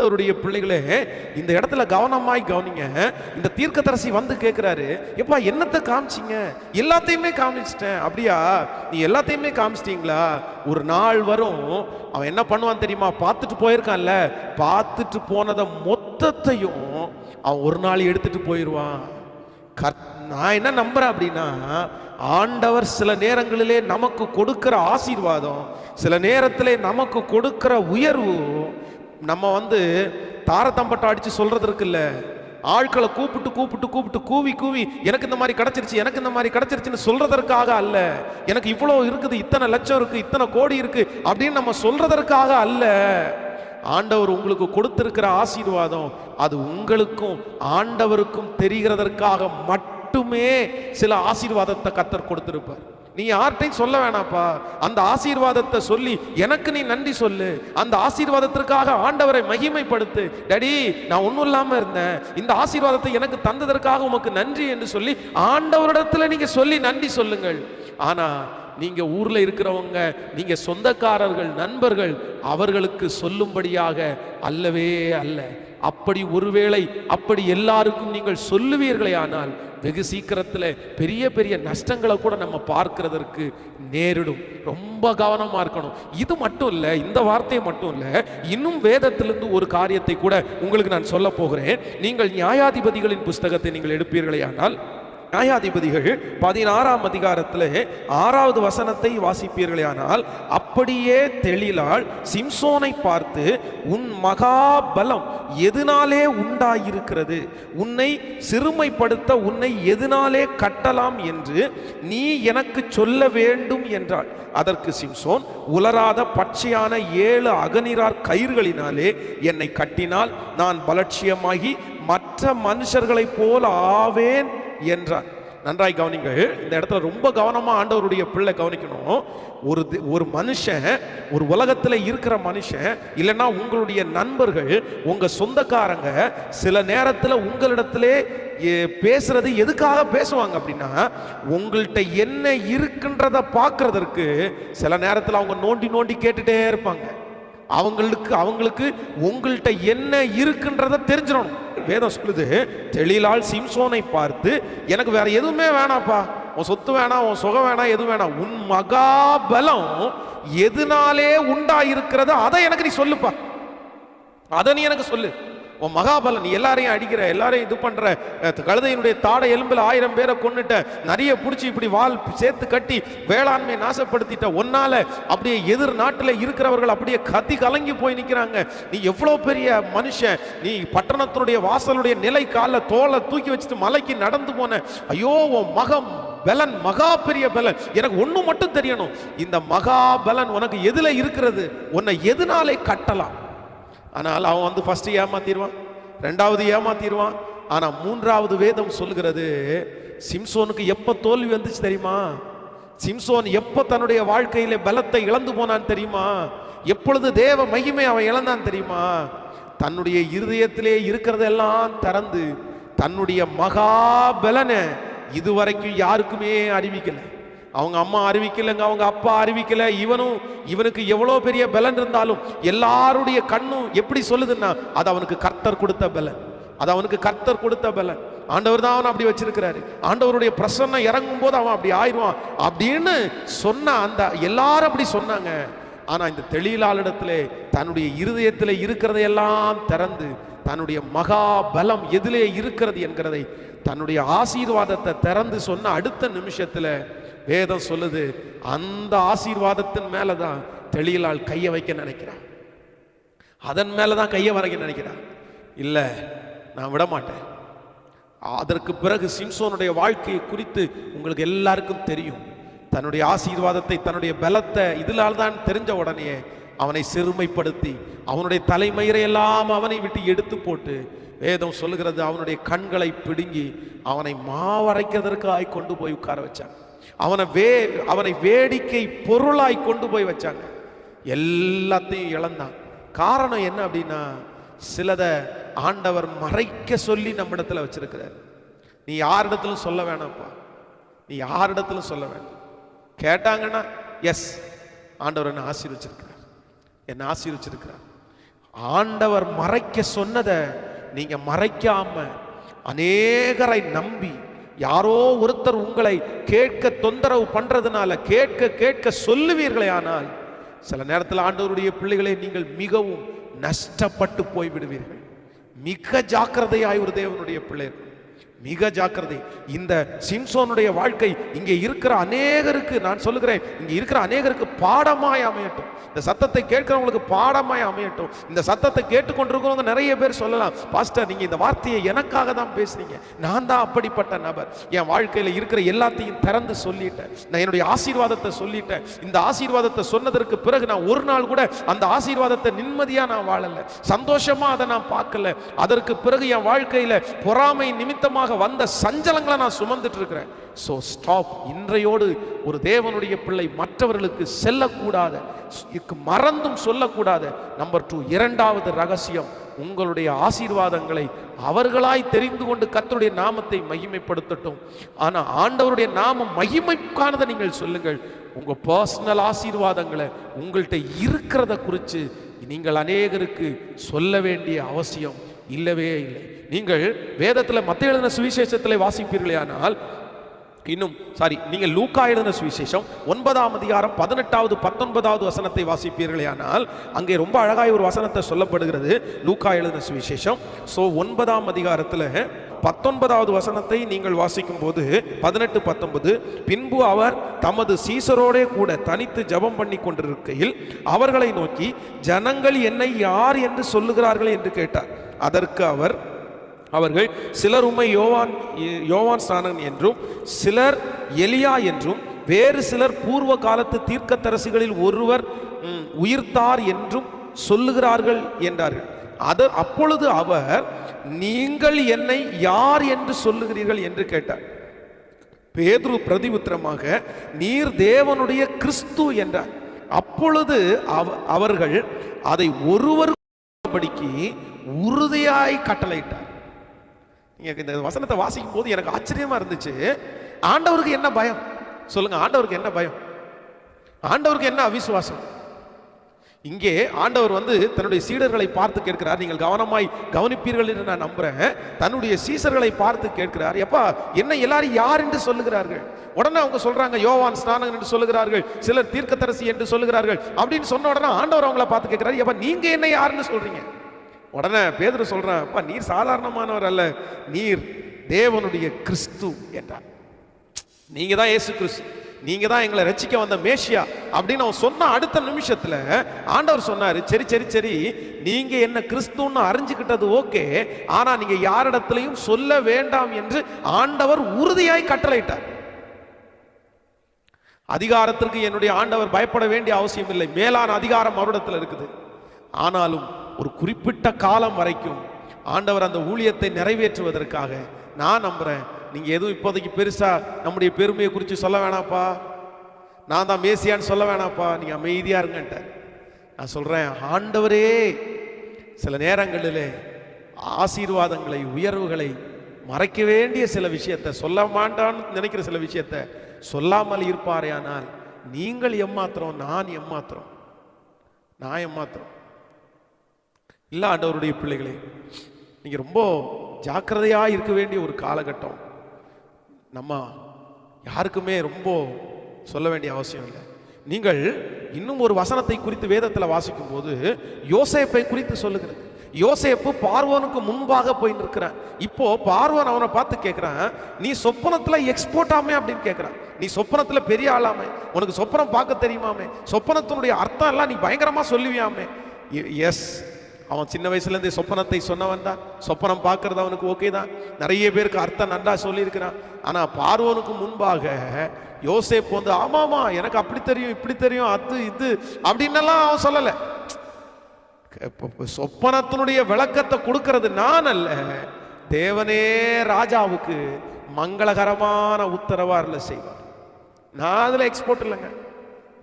ஆண்டவருடைய பிள்ளைகளே, இந்த இடத்துல கவனமாய் கவனிங்க. இந்த தீர்க்கதரிசி வந்து கேட்கிறாரு, எப்பா என்னத்தை காமிச்சிங்க? எல்லாத்தையுமே காமிச்சிட்டேன். அப்படியா? நீ எல்லாத்தையுமே காமிச்சிட்டீங்களா? ஒரு நாள் வரும், அவன் என்ன பண்ணுவான் தெரியுமா? பார்த்துட்டு போயிருக்கான்ல, பார்த்துட்டு போனதை மொத்தத்தையும் அவன் ஒரு நாள் எடுத்துட்டு போயிடுவான். நான் என்ன நம்புறேன் அப்படின்னா, ஆண்டவர் சில நேரங்களிலே நமக்கு கொடுக்கிற ஆசீர்வாதம், சில நேரத்திலே நமக்கு கொடுக்கிற உயர்வு, நம்ம தாரத்தம்பட்டம் அடிச்சு சொல்றதற்கு இல்ல, ஆட்களை கூப்பிட்டு கூப்பிட்டு கூப்பிட்டு கூவி கூவி எனக்கு இந்த மாதிரி கிடைச்சிருச்சு, எனக்கு இந்த மாதிரி கிடைச்சிருச்சுன்னு சொல்றதற்காக அல்ல, எனக்கு இவ்வளவு இருக்குது, இத்தனை லட்சம் இருக்கு, இத்தனை கோடி இருக்கு அப்படின்னு நம்ம சொல்றதற்காக அல்ல. ஆண்டவர் உங்களுக்கு கொடுத்திருக்கிற ஆசீர்வாதம் அது உங்களுக்கும் ஆண்டவருக்கும் தெரிகிறதற்காக மட்டுமே சில ஆசீர்வாதத்தை கர்த்தர் கொடுத்திருப்பார். நீ யார்கிட்டையும் சொல்ல வேணாப்பா. அந்த ஆசீர்வாதத்தை சொல்லி எனக்கு நீ நன்றி சொல்லு. அந்த ஆசீர்வாதத்திற்காக ஆண்டவரை மகிமைப்படுத்து. டேடி, நான் ஒன்றும் இல்லாமல் இருந்தேன், இந்த ஆசீர்வாதத்தை எனக்கு தந்ததற்காக உமக்கு நன்றி என்று சொல்லி ஆண்டவரிடத்துல நீங்க சொல்லி நன்றி சொல்லுங்கள். ஆனா நீங்க ஊர்ல இருக்கிறவங்க, நீங்க சொந்தக்காரர்கள், நண்பர்கள், அவர்களுக்கு சொல்லும்படியாக அல்லவே அல்ல. அப்படி ஒருவேளை அப்படி எல்லாருக்கும் நீங்கள் சொல்லுவீர்களே ஆனால் வெகு சீக்கிரத்தில் பெரிய பெரிய நஷ்டங்களை கூட நம்ம பார்க்கிறதற்கு நேரிடும். ரொம்ப கவனமா இருக்கணும். இது மட்டும் இல்லை, இந்த வார்த்தையை மட்டும் இல்லை, இன்னும் வேதத்திலிருந்து ஒரு காரியத்தை கூட உங்களுக்கு நான் சொல்ல போகிறேன். நீங்கள் நியாயாதிபதிகளின் புஸ்தகத்தை நீங்கள் எடுப்பீர்களே ஆனால், நியாயாதிபதிகள் 16ஆம் அதிகாரத்தில் 6வது வசனத்தை வாசிப்பீர்களே ஆனால், அப்படியே தெளிலாள் சிம்சோனை பார்த்து, உன் மகாபலம் எதனாலே உண்டாயிருக்கிறது? உன்னை சிறுமைப்படுத்த உன்னை எதனாலே கட்டலாம் என்று நீ எனக்கு சொல்ல வேண்டும் என்றாள். அதற்கு சிம்சோன், உலராத பச்சையான 7 அகனிரார் கயிறுகளினாலே என்னை கட்டினால் நான் பலட்சியமாகி மற்ற மனுஷர்களைப் போல ஆவேன் என்றார். நன்றாய் கவனிங்கள். இந்த இடத்துல ரொம்ப கவனமா ஆண்டவருடைய பிள்ளை கவனிக்கணும். ஒரு மனுஷன், ஒரு உலகத்துல இருக்கிற மனுஷன், இல்லைன்னா உங்களுடைய நண்பர்கள், உங்க சொந்தக்காரங்க சில நேரத்துல உங்களிடத்திலே பேசுறது எதுக்காக பேசுவாங்க அப்படின்னா, உங்கள்கிட்ட என்ன இருக்குன்றத பார்க்கறதற்கு சில நேரத்தில் அவங்க நோண்டி நோண்டி கேட்டுட்டே இருப்பாங்க. அவங்களுக்கு உங்கள்கிட்ட என்ன இருக்குன்றத தெரிஞ்சிடணும். வேதம் சொல்லுது, தெளிலால் சிம்சோனை பார்த்து, எனக்கு வேற எதுவுமே வேணாப்பா, உன் சொத்து வேணாம், உன் சுகம் வேணாம், எதுவும் வேணாம், உன் மகாபலம் எதனாலே உண்டாயிருக்கிறது அதை எனக்கு நீ சொல்லுப்பா, அதை நீ எனக்கு சொல்லு. உன் மகாபலம், நீ எல்லாரையும் அடிக்கிற, எல்லாரையும் இது பண்ற, கழுதையினுடைய தாடை எலும்பில் 1000 பேரை கொன்னுட்ட, நிறைய பிடிச்சி இப்படி வால் சேர்த்து கட்டி வேளாண்மை நாசப்படுத்திட்ட, ஒன்னால அப்படியே எதிர் நாட்டில் இருக்கிறவர்கள் அப்படியே கத்தி கலங்கி போய் நிற்கிறாங்க. நீ எவ்வளோ பெரிய மனுஷன், நீ பட்டணத்தினுடைய வாசலுடைய நிலை கால தோலை தூக்கி வச்சுட்டு மலைக்கு நடந்து போன, ஐயோ உன் மகம் பலன் மகா பெரிய பலன், எனக்கு ஒண்ணு மட்டும் தெரியணும், இந்த மகா பலன் உனக்கு எதுல இருக்கிறது, உன்னை எதனாலே கட்டலாம். ஆனால் அவன் ஃபர்ஸ்ட் ஏமாத்திடுவான், 2வது ஏமாத்திடுவான். ஆனா 3வது வேதம் சொல்லுகிறது, சிம்சோனுக்கு எப்ப தோல்வி வந்துச்சு தெரியுமா? சிம்சோன் எப்ப தன்னுடைய வாழ்க்கையிலே பலத்தை இழந்து போனான் தெரியுமா? எப்பொழுது தேவ மகிமை அவன் இழந்தான் தெரியுமா? தன்னுடைய இருதயத்திலே இருக்கிறதெல்லாம் திறந்து தன்னுடைய மகாபலனை இதுவரைக்கும் யாருக்குமே அறிவிக்கல. அவங்க அம்மா அறிவிக்கலைங்க, அவங்க அப்பா அறிவிக்கல, இவனுக்கு எவ்வளோ பெரிய பலன் இருந்தாலும் எல்லாருடைய கண்ணும் எப்படி சொல்லுதுன்னா, அது அவனுக்கு கர்த்தர் கொடுத்த பலன், அது அவனுக்கு கர்த்தர் கொடுத்த பலன். ஆண்டவர் தான் அவன் அப்படி வச்சிருக்கிறாரு. ஆண்டவருடைய பிரசன்னம் இறங்கும் போது அவன் அப்படி ஆயிடுவான் அப்படின்னு சொன்ன அந்த எல்லாரும் அப்படி சொன்னாங்க. ஆனா இந்த தெளிலாளிடத்திலே தன்னுடைய இருதயத்தில் இருக்கிறதையெல்லாம் திறந்து தன்னுடைய மகா பலம் எதிலே இருக்கிறது என்கிறதை, தன்னுடைய ஆசீர்வாதத்தை திறந்து சொன்ன அடுத்த நிமிஷத்துல வேதம் சொல்லுது, அந்த ஆசீர்வாதத்தின் மேலதான் தெளிலால் கையை வைக்க நினைக்கிறான், அதன் மேலதான் கையை வரைக்க நினைக்கிறான். இல்ல, நான் விட மாட்டேன். அதற்கு பிறகு சிம்சோனுடைய வாழ்க்கையை குறித்து உங்களுக்கு எல்லாருக்கும் தெரியும். தன்னுடைய ஆசீர்வாதத்தை, தன்னுடைய பலத்தை இதிலால் தான் தெரிஞ்ச உடனே அவனை சிறுமைப்படுத்தி அவனுடைய தலைமயிரை எல்லாம் அவனை விட்டு எடுத்து போட்டு, வேதம் சொல்லுகிறது, அவனுடைய கண்களை பிடுங்கி அவனை மாவரைக்கிறதற்காய் கொண்டு போய் உட்கார வச்சாங்க. அவனை வேடிக்கை பொருளாய் கொண்டு போய் வச்சாங்க. எல்லாத்தையும் இழந்தான். காரணம் என்ன அப்படின்னா, சிலதை ஆண்டவர் மறைக்க சொல்லி நம்மிடத்துல வச்சிருக்கிறார். நீ யாரிடத்திலும் சொல்ல வேணாம்ப்பா, நீ யாரிடத்திலும் சொல்ல வேண்டாம். கேட்டாங்கன்னா எஸ், ஆண்டவர் என்ன ஆசீர்வச்சிருக்கிறார், என்ன ஆசீர்வச்சிருக்கிறார். ஆண்டவர் மறைக்க சொன்னதை நீங்க மறைக்காம அநேகரை நம்பி யாரோ ஒருத்தர் உங்களை கேட்க தொந்தரவு பண்றதுனால கேட்க கேட்க சொல்லுவீர்களே, ஆனால் சில நேரத்தில் ஆண்டவருடைய பிள்ளைகளை நீங்கள் மிகவும் நஷ்டப்பட்டு போய்விடுவீர்கள். மிக ஜாக்கிரதையாய் ஒரு தேவனுடைய பிள்ளைகள், மிக ஜாக்கிரதை. இந்த சிம்சோனுடைய வாழ்க்கை இங்கே இருக்கிற அநேகருக்கு, நான் சொல்லுகிறேன், இங்கே இருக்கிற அநேகருக்கு பாடமாய் அமையட்டும். இந்த சத்தத்தை கேட்கிறவங்களுக்கு பாடமாய் அமையட்டும். இந்த சத்தத்தை கேட்டுக்கொண்டிருக்கிறவங்க நிறைய பேர் சொல்லலாம், பாஸ்டர் நீங்க இந்த வார்த்தையை எனக்காக தான் பேசுனீங்க, நான் தான் அப்படிப்பட்ட நபர், என் வாழ்க்கையில் இருக்கிற எல்லாத்தையும் திறந்து சொல்லிட்டேன், நான் என்னுடைய ஆசீர்வாதத்தை சொல்லிட்டேன். இந்த ஆசீர்வாதத்தை சொன்னதற்கு பிறகு நான் ஒரு நாள் கூட அந்த ஆசீர்வாதத்தை நிம்மதியா நான் வாழல, சந்தோஷமா அதை நான் பார்க்கல. அதற்கு பிறகு என் வாழ்க்கையில பொறாமை நிமித்தமாக வந்த சஞ்சலங்களை நான் சுமந்துட்டு இருக்கிறேன். So stop. இன்றையோடு ஒரு தேவனுடைய பிள்ளை மற்றவர்களுக்கு செல்லக்கூடாத, மறந்தும் சொல்லக்கூடாத. நம்பர் 2, இரண்டாவது ரகசியம், உங்களுடைய ஆசீர்வாதங்களை அவர்களாய் தெரிந்து கொண்டு கர்த்தருடைய நாமத்தை மகிமைப்படுத்தட்டும். ஆனா ஆண்டவருடைய நாமம் மகிமைக்கானதை நீங்கள் சொல்லுங்கள். உங்க பர்சனல் ஆசீர்வாதங்களை உங்கள்கிட்ட இருக்கிறத குறித்து நீங்கள் அநேகருக்கு சொல்ல வேண்டிய அவசியம் இல்லவே இல்லை. நீங்கள் வேதத்தில் மத்தேயு எழுதின சுவிசேஷத்தில் வாசிப்பீர்களே, ஆனால் நீங்கள் லூக்கா எழுதின சுவிசேஷம் 9ஆம் அதிகாரம் 18வது 19வது வசனத்தை வாசிப்பீர்களே, ஆனால் அங்கே ரொம்ப அழகாய் ஒரு வசனத்தை சொல்லப்படுகிறது. லூக்கா எழுதின சுவிசேஷம் 9ஆம் அதிகாரத்தில் 19வது வசனத்தை நீங்கள் வாசிக்கும் போது 18-19, பின்பு அவர் தமது சீசரோடே கூட தனித்து ஜெபம் பண்ணி கொண்டிருக்கையில் அவர்களை நோக்கி, ஜனங்கள் என்னை யார் என்று சொல்லுகிறார்கள் என்று கேட்டார். அதற்கு அவர்கள், சிலர் உம்மை யோவான் ஸ்நானன் என்றும், சிலர் எலியா என்றும், வேறு சிலர் பூர்வ காலத்து தீர்க்கதரிசிகளில் ஒருவர் உயிர்த்தார் என்றும் சொல்லுகிறார்கள் என்றார்கள். அப்பொழுது அவர், நீங்கள் என்னை யார் என்று சொல்லுகிறீர்கள் என்று கேட்டார். பேதுரு பிரதியுத்தரமாக, நீர் தேவனுடைய கிறிஸ்து என்றார். அப்பொழுது அவர்கள் அதை ஒருவருக்கு உறுதியாய் கட்டளையிட்டார். இந்த வசனத்தை வாசிக்கும் போது எனக்கு ஆச்சரியமா இருந்துச்சு. ஆண்டவருக்கு என்ன பயம் சொல்லுங்க? ஆண்டவருக்கு என்ன பயம்? ஆண்டவருக்கு என்ன அவிசுவாசம்? இங்கே ஆண்டவர் தன்னுடைய சீடர்களை பார்த்து கேட்கிறார். நீங்கள் கவனமாய் கவனிப்பீர்கள் என்று நான் நம்புறேன். தன்னுடைய சீசர்களை பார்த்து கேட்கிறார், எப்பா என்ன எல்லாரும் யார் என்று சொல்லுகிறார்கள்? உடனே அவங்க சொல்றாங்க, யோவான் ஸ்நானகன் என்று சொல்லுகிறார்கள், சிலர் தீர்க்கதரிசி என்று சொல்லுகிறார்கள் அப்படின்னு சொன்ன உடனே ஆண்டவர் அவங்கள பார்த்து கேட்கிறார், எப்பா நீங்க என்ன யாருன்னு சொல்றீங்க? உடனே பேதுரு சொல்றான், அப்பா நீர் சாதாரணமானவர் அல்ல, நீர் தேவனுடைய கிறிஸ்து என்றார். நீங்க தான் இயேசு கிறிஸ்து, நீங்க தான் எங்களை ரட்சிக்க வந்த மேசியா அப்படின்னு அவன் சொன்ன அடுத்த நிமிஷத்துல ஆண்டவர் சொன்னாரு, சரி சரி சரி, நீங்க என்ன கிறிஸ்துன்னு அறிஞ்சுக்கிட்டது ஓகே, ஆனா நீங்க யாரிடத்திலையும் சொல்ல வேண்டாம் என்று ஆண்டவர் உறுதியாய் கட்டளையிட்டார். அதிகாரத்திற்கு என்னுடைய ஆண்டவர் பயப்பட வேண்டிய அவசியம் இல்லை, மேலான அதிகாரம் அவரிடத்தில் இருக்குது. ஆனாலும் ஒரு குறிப்பிட்ட காலம் வரைக்கும் ஆண்டவர் அந்த ஊழியத்தை நிறைவேற்றுவதற்காக நான் நம்புறேன், நீங்க எதுவும் இப்போதைக்கு பெருசா நம்முடைய பெருமையை குறித்து சொல்ல வேணாப்பா, நான் தான் மேசியான்னு சொல்ல வேணாப்பா, நீங்க அமைதியா இருங்கன்ட்ட. நான் சொல்றேன், ஆண்டவரே சில நேரங்களிலே ஆசீர்வாதங்களை, உயர்வுகளை மறைக்க வேண்டிய சில விஷயத்தை, சொல்ல மாட்டான்னு நினைக்கிற சில விஷயத்தை சொல்லாமல் இருப்பாரே, ஆனால் நீங்கள் எம்மாத்திரம், நான் எம்மாத்திரம் இல்லை. ஆண்டவருடைய பிள்ளைகளே, நீங்க ரொம்ப ஜாக்கிரதையா இருக்க வேண்டிய ஒரு காலகட்டம். நம்ம யாருக்குமே ரொம்ப சொல்ல வேண்டிய அவசியம் இல்லை. நீங்கள் இன்னும் ஒரு வசனத்தை குறித்து வேதத்தில் வாசிக்கும் போது யோசேப்பை குறித்து சொல்லுகிறது. யோசேப்பு பார்வோனுக்கு முன்பாக போய் நிற்கிறான். இப்போ பார்வோன் அவனை பார்த்து கேட்கிறான், நீ சொப்பனத்துல எக்ஸ்போர்ட் ஆமே அப்படின்னு கேட்கிறான். நீ சொப்பனத்துல பெரிய ஆளாமே, உனக்கு சொப்பனம் பார்க்க தெரியுமாமே, சொப்பனத்தினுடைய அர்த்தம் எல்லாம் நீ பயங்கரமா சொல்லுவியாமே. எஸ், அவன் சின்ன வயசுல இருந்தே சொப்பனத்தை சொன்னவன் தான், சொப்பனம் பார்க்கறது அவனுக்கு ஓகே தான், நிறைய பேருக்கு அர்த்தம் நன்றா சொல்லி இருக்கிறான். ஆனா பார்வோனுக்கு முன்பாக யோசேப்பு ஆமாமா எனக்கு அப்படி தெரியும், இப்படி தெரியும், அது இது அப்படின்னெல்லாம் அவன் சொல்லல. சொப்பனத்தினுடைய விளக்கத்தை கொடுக்கிறது நான் அல்ல, தேவனே ராஜாவுக்கு மங்களகரமான உத்தரவாரில் செய்வார். நான் அதுல எக்ஸ்போர்ட் இல்லைங்க,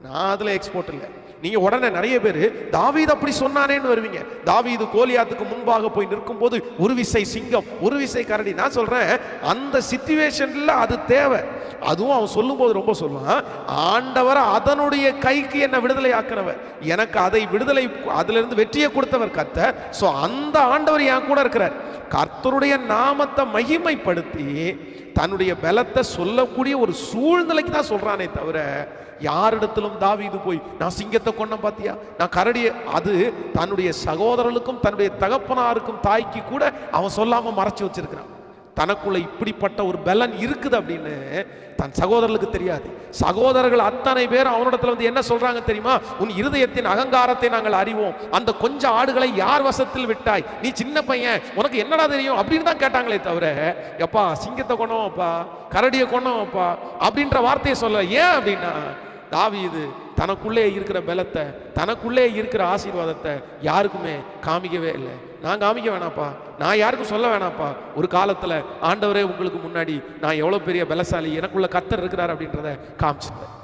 நான் அதுல எக்ஸ்போர்ட் இல்லை. நீங்க உடனே நிறைய பேர் தாவீது அப்படி சொன்னானேன்னு வருவீங்க. தாவீது கோலியாத்துக்கு முன்பாக போய் நிற்கும் போது ஒரு விசை சிங்கம் ஒரு விசை கரடி. நான் சொல்றேன் அந்த சிச்சுவேஷன்ல அது தேவை. அதுவும் அவன் சொல்லும் போது ரொம்ப சொல்லுவான், ஆண்டவர் அதனுடைய கைக்கு என்ன விடுதலை ஆக்கிறவர், எனக்கு அதை விடுதலை அதுல இருந்து வெற்றியை கொடுத்தவர் கர்த்தர். சோ அந்த ஆண்டவர் என் கூட இருக்கிறார். கர்த்தருடைய நாமத்தை மகிமைப்படுத்தி தன்னுடைய பலத்தை சொல்லக்கூடிய ஒரு சூழ்நிலைக்கு தான் சொல்றானே தவிர யாரிடத்திலும் தாவீது போய் நான் சிங்கத்தை கொன்ன பாத்தியா, நான் கரடிய, அது தன்னுடைய சகோதரர்களுக்கும் தன்னுடைய தகப்பனாருக்கும் தாய்க்கு கூட அவன் சொல்லாம மறைச்சு வச்சிருக்கிறான். தனக்குள்ள இப்படிப்பட்ட ஒரு பலன் இருக்குது அப்படின்னு தன் சகோதரர்களுக்கு தெரியாது. சகோதரர்கள் அத்தனை பேர் அவனிடத்துல வந்து என்ன சொல்றாங்க தெரியுமா, உன் இருதயத்தின் அகங்காரத்தை நாங்கள் அறிவோம், அந்த கொஞ்சம் ஆடுகளை யார் வசத்தில் விட்டாய், நீ சின்ன பையன் உனக்கு என்னடா தெரியும் அப்படின்னு தான் கேட்டாங்களே தவிர எப்பா சிங்கத்தை கொண்டோம்ப்பா கரடியை கொண்டோம்ப்பா அப்படின்ற வார்த்தையை சொல்ல. ஏன் அப்படின்னா தாவீது தனக்குள்ளே இருக்கிற பலத்தை தனக்குள்ளே இருக்கிற ஆசீர்வாதத்தை யாருக்குமே காமிக்கவே இல்லை. நான் காமிக்க வேணாப்பா, நான் யாருக்கும் சொல்ல வேணாப்பா, ஒரு காலத்துல ஆண்டவரே உங்களுக்கு முன்னாடி நான் எவ்வளவு பெரிய பலசாலி, எனக்குள்ள கர்த்தர் இருக்கிறார் அப்படின்றத காமிச்சிருந்தேன்.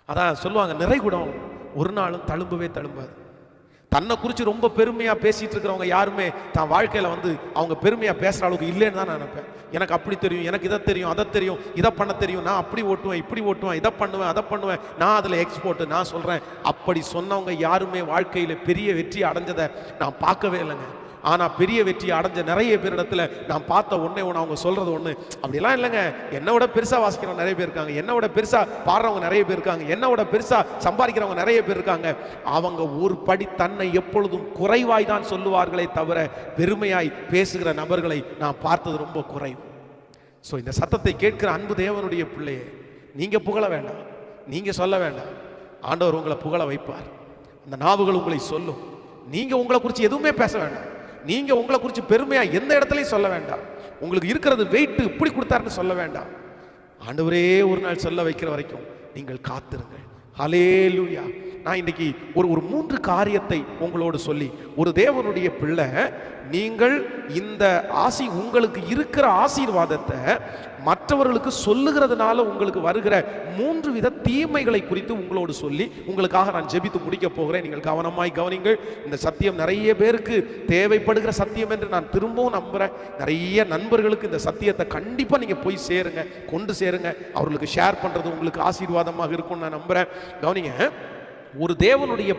அதான் சொல்லுவாங்க, நிறைகுடம் ஒரு நாளும் தழும்பவே தழும்பாது. தன்னை குறித்து ரொம்ப பெருமையா பேசிட்டு இருக்கிறவங்க யாருமே தான் வாழ்க்கையில வந்து அவங்க பெருமையா பேசுற அளவுக்கு இல்லைன்னு தான் நான் நினைப்பேன். எனக்கு அப்படி தெரியும், எனக்கு இதை தெரியும், அதை தெரியும், இதை பண்ண தெரியும், நான் அப்படி ஓட்டுவேன் இப்படி ஓட்டுவேன், இதை பண்ணுவேன் அதை பண்ணுவேன், நான் அதுல எக்ஸ்போர்ட். நான் சொல்றேன், அப்படி சொன்னவங்க யாருமே வாழ்க்கையில பெரிய வெற்றி அடைஞ்சதை நான் பார்க்கவே இல்லைங்க. ஆனா பெரிய வெற்றி அடைஞ்ச நிறைய பேரிடத்துல நான் பார்த்த ஒண்ணே ஒன்று, அவங்க சொல்றது ஒண்ணு, அப்படிலாம் இல்லைங்க, என்னோட பெருசா வாசிக்கிறவங்க நிறைய பேர் இருக்காங்க, என்னோட பெருசா பாடுறவங்க நிறைய பேர் இருக்காங்க, என்னோட பெருசா சம்பாதிக்கிறவங்க நிறைய பேர் இருக்காங்க. அவங்க ஒரு படி தன்னை எப்பொழுதும் குறைவாய் தான் சொல்லுவார்களே தவிர பெருமையாய் பேசுகிற நபர்களை நான் பார்த்தது ரொம்ப குறைவு. ஸோ இந்த சத்தத்தை கேட்கிற அன்பு தேவனுடைய பிள்ளையே, நீங்க புகழ வேண்டாம், நீங்க சொல்ல வேண்டாம், ஆண்டவர் உங்களை புகழ வைப்பார். அந்த நாவுகள் உங்களை சொல்லும். நீங்க உங்களை குறித்து எதுவுமே பேச வேண்டாம், நீங்க உங்களை குறித்து பெருமையா எந்த இடத்துலையும் சொல்ல வேண்டாம், உங்களுக்கு இருக்கிறது வெயிட் இப்படி கொடுத்தாருன்னு சொல்ல வேண்டாம். ஆண்டவரே ஒரு நாள் சொல்ல வைக்கிற வரைக்கும் நீங்கள் காத்திருங்கள். ஹல்லேலூயா. நான் இன்னைக்கு ஒரு 3 காரியத்தை உங்களோடு சொல்லி, ஒரு தேவனுடைய பிள்ளை நீங்கள் இந்த உங்களுக்கு இருக்கிற ஆசீர்வாதத்தை மற்றவர்களுக்கு சொல்லுகிறதுனால உங்களுக்கு வருகிற 3 வித தீமைகளை குறித்து உங்களோடு சொல்லி உங்களுக்காக நான் ஜெபித்து முடிக்க போகிறேன். நீங்கள் கவனமாய் கவனிங்கள். இந்த சத்தியம் நிறைய பேருக்கு தேவைப்படுகிற சத்தியம் என்று நான் திரும்பவும் நம்புறேன். நிறைய நண்பர்களுக்கு இந்த சத்தியத்தை கண்டிப்பா நீங்க போய் சேருங்க, கொண்டு சேருங்க. அவர்களுக்கு ஷேர் பண்றது உங்களுக்கு ஆசீர்வாதமாக இருக்கும்னு நான் நம்புறேன். கவனிங்க, ஒரு தேவனுடைய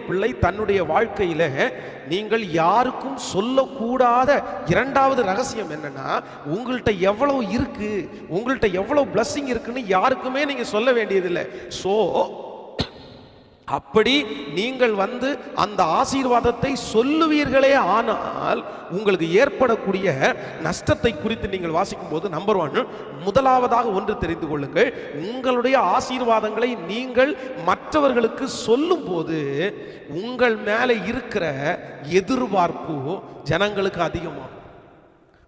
பிள்ளை தன்னுடைய வாழ்க்கையில நீங்கள் யாருக்கும் சொல்லக்கூடாத 2வது ரகசியம் என்னன்னா, உங்கள்கிட்ட எவ்வளவு இருக்கு, உங்கள்கிட்ட எவ்வளவு பிளஸிங் இருக்குன்னு யாருக்குமே நீங்க சொல்ல வேண்டியதில்லை. சோ அப்படி நீங்கள் வந்து அந்த ஆசீர்வாதத்தை சொல்லுவீர்களே ஆனால் உங்களுக்கு ஏற்படக்கூடிய நஷ்டத்தை குறித்து நீங்கள் வாசிக்கும் போது நம்பர் 1, முதலாவதாக ஒன்று தெரிந்து கொள்ளுங்கள், உங்களுடைய ஆசீர்வாதங்களை நீங்கள் மற்றவர்களுக்கு சொல்லும் போது உங்கள் மேலே இருக்கிற எதிர்பார்ப்பு ஜனங்களுக்கு அதிகமாகும்.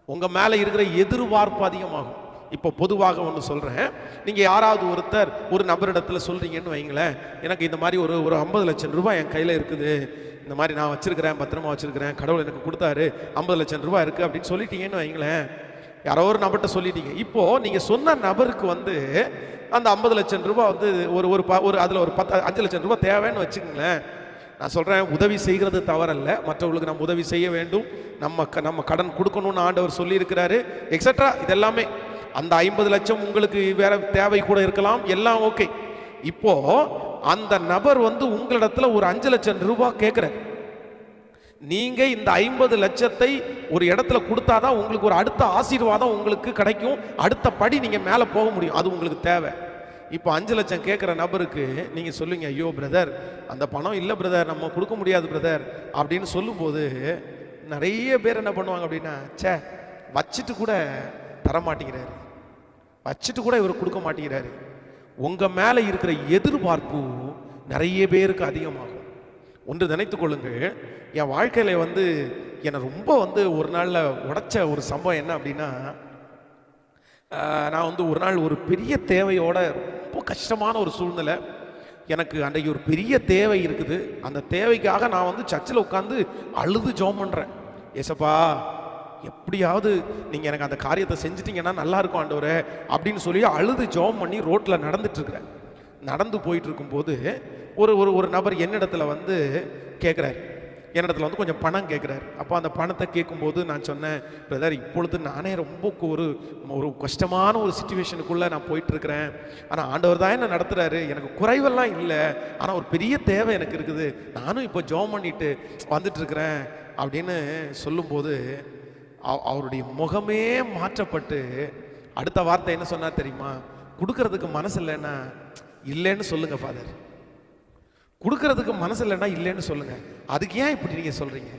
உங்க மேலே இருக்கிற எதிர்பார்ப்பு அதிகமாகும். இப்போ பொதுவாக ஒன்று சொல்கிறேன், நீங்கள் யாராவது ஒருத்தர் ஒரு நபரிடத்துல சொல்கிறீங்கன்னு வைங்களேன், எனக்கு இந்த மாதிரி ஒரு 50 லட்சம் ரூபாய் என் கையில் இருக்குது, இந்த மாதிரி நான் வச்சுருக்கிறேன், பத்திரமா வச்சுருக்கிறேன், கடவுள் எனக்கு கொடுத்தாரு, 50 லட்சம் ரூபாய் இருக்குது அப்படின்னு சொல்லிட்டீங்கன்னு வைங்களேன். யாரோ ஒரு நபர்கிட்ட சொல்லிட்டீங்க. இப்போது நீங்கள் சொன்ன நபருக்கு வந்து அந்த 50 லட்சம் ரூபாய் வந்து ஒரு அதில் ஒரு 5 லட்சம் ரூபாய் தேவைன்னு வச்சுக்கோங்களேன். நான் சொல்கிறேன், உதவி செய்கிறது தவறல்ல, மற்றவர்களுக்கு நம்ம உதவி செய்ய வேண்டும், நம்ம கடன் கொடுக்கணும்னு ஆண்டவர் சொல்லியிருக்கிறாரு, எக்ஸட்ரா. இதெல்லாமே அந்த 50 லட்சம் உங்களுக்கு வேற தேவை கூட இருக்கலாம், எல்லாம் ஓகே. இப்போ அந்த நபர் வந்து உங்களிடத்துல ஒரு 5 லட்சம் ரூபாய் கேட்குறார். நீங்க இந்த 50 லட்சத்தை ஒரு இடத்துல கொடுத்தாதான் உங்களுக்கு ஒரு அடுத்த ஆசீர்வாதம் உங்களுக்கு கிடைக்கும், அடுத்த படி நீங்க மேலே போக முடியும், அது உங்களுக்கு தேவை. இப்போ 5 லட்சம் கேட்குற நபருக்கு நீங்க சொல்லுங்க, ஐயோ பிரதர் அந்த பணம் இல்லை பிரதர், நம்ம கொடுக்க முடியாது பிரதர் அப்படின்னு சொல்லும்போது நிறைய பேர் என்ன பண்ணுவாங்க அப்படின்னா, சே வச்சுட்டு கூட தரமாட்டேங்கிறாரு, வச்சுட்டு கூட இவர் கொடுக்க மாட்டேங்கிறாரு. உங்க மேல இருக்கிற எதிர்பார்ப்பு நிறைய பேருக்கு அதிகமாகும். ஒன்று நினைத்து கொள்ளுங்கள், என் வாழ்க்கையில வந்து என்னை ரொம்ப வந்து ஒரு நாள்ல உடைச்ச ஒரு சம்பவம் என்ன அப்படின்னா, நான் வந்து ஒரு நாள் ஒரு பெரிய தேவையோட, ரொம்ப கஷ்டமான ஒரு சூழ்நிலை, எனக்கு அன்றைக்கு ஒரு பெரிய தேவை இருக்குது. அந்த தேவைக்காக நான் வந்து சர்ச்சில் உட்காந்து அழுது ஜெபம் பண்றேன். ஏசப்பா எப்படியாவது நீங்க எனக்கு அந்த காரியத்தை செஞ்சிட்டீங்கன்னா நல்லா இருக்கும் ஆண்டவரே அப்படின்னு சொல்லி அழுது ஜெபம் பண்ணி ரோட்ல நடந்துட்டு இருக்கிறேன். நடந்து போயிட்டு இருக்கும்போது ஒரு ஒரு ஒரு நபர் என்னிடத்துல வந்து கேட்குறாரு, என்னிடத்துல வந்து கொஞ்சம் பணம் கேட்குறாரு. அப்போ அந்த பணத்தை கேட்கும்போது நான் சொன்னேன், பிரதர் இப்பொழுது நானே ரொம்ப ஒரு ஒரு கஷ்டமான ஒரு சுச்சுவேஷனுக்குள்ளே நான் போயிட்டுருக்கிறேன். ஆனால் ஆண்டவர் தான் என்ன நடத்துகிறாரு, எனக்கு குறைவெல்லாம் இல்லை, ஆனால் ஒரு பெரிய தேவை எனக்கு இருக்குது, நானும் இப்போ ஜெபம் பண்ணிட்டு வந்துட்டுருக்கிறேன் அப்படின்னு சொல்லும்போது அவருடைய முகமே மாற்றப்பட்டு அடுத்த வார்த்தை என்ன சொன்னார் தெரியுமா? கொடுக்கறதுக்கு மனசு இல்லைன்னா இல்லைன்னு சொல்லுங்க ஃபாதர், கொடுக்கறதுக்கு மனசு இல்லைன்னா இல்லைன்னு சொல்லுங்க. அதுக்கு ஏன் இப்படி நீங்க சொல்றீங்க?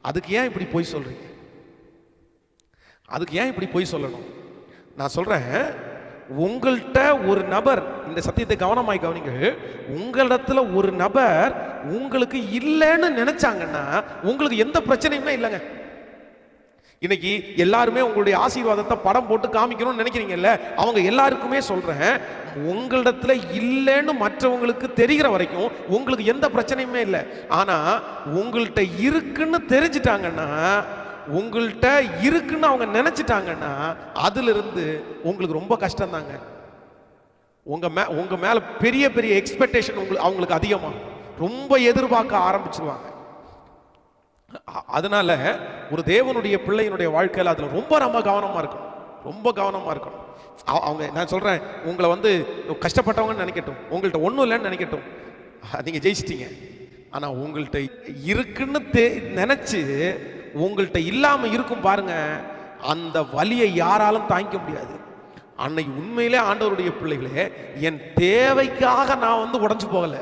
அதுக்கு ஏன் இப்படி போய் சொல்றீங்க? அதுக்கு ஏன் இப்படி போய் சொல்லணும்? நான் சொல்றேன், உங்கள்கிட்ட ஒரு நபர், இந்த சத்தியத்தை கவனமாய் கவனிங்க, உங்களிடத்துல ஒரு நபர் உங்களுக்கு இல்லைன்னு நினைச்சாங்கன்னா உங்களுக்கு எந்த பிரச்சனையுமே இல்லைங்க. இன்னைக்கு எல்லாருமே உங்களுடைய ஆசீர்வாதத்தை படம் போட்டு காமிக்கணும்னு நினைக்கிறீங்கல்ல, அவங்க எல்லாருக்குமே சொல்றேன், உங்களிடத்துல இல்லைன்னு மற்றவங்களுக்கு தெரிகிற வரைக்கும் உங்களுக்கு எந்த பிரச்சனையுமே இல்லை. ஆனா உங்கள்கிட்ட இருக்குன்னு தெரிஞ்சிட்டாங்கன்னா, உங்கள்கிட்ட இருக்குன்னு அவங்க நினைச்சிட்டாங்கன்னா, அதுல இருந்து உங்களுக்கு ரொம்ப கஷ்டம் தாங்க. உங்க மேல பெரிய பெரிய எக்ஸ்பெக்டேஷன் அவங்களுக்கு அதிகமா ரொம்ப எதிர்பார்க்க ஆரம்பிச்சிருவாங்க. அதனால ஒரு தேவனுடைய பிள்ளையினுடைய வாழ்க்கையில் அதுல ரொம்ப கவனமா இருக்கணும், ரொம்ப கவனமா இருக்கணும். அவங்க, நான் சொல்றேன், உங்களை வந்து கஷ்டப்பட்டவங்கன்னு நினைக்கட்டும், உங்கள்கிட்ட ஒன்றும் இல்லைன்னு நினைக்கட்டும், நீங்க ஜெயிச்சிட்டீங்க. ஆனா உங்கள்கிட்ட இருக்குன்னு நினைச்சு உங்கள்கிட்ட இல்லாம இருக்கும் பாருங்க, அந்த வலியை யாராலும் தாங்கிக்க முடியாது. அன்னைக்கு உண்மையிலே ஆண்டவருடைய பிள்ளைகளே, என் தேவைக்காக நான் வந்து உடைஞ்சு போகல,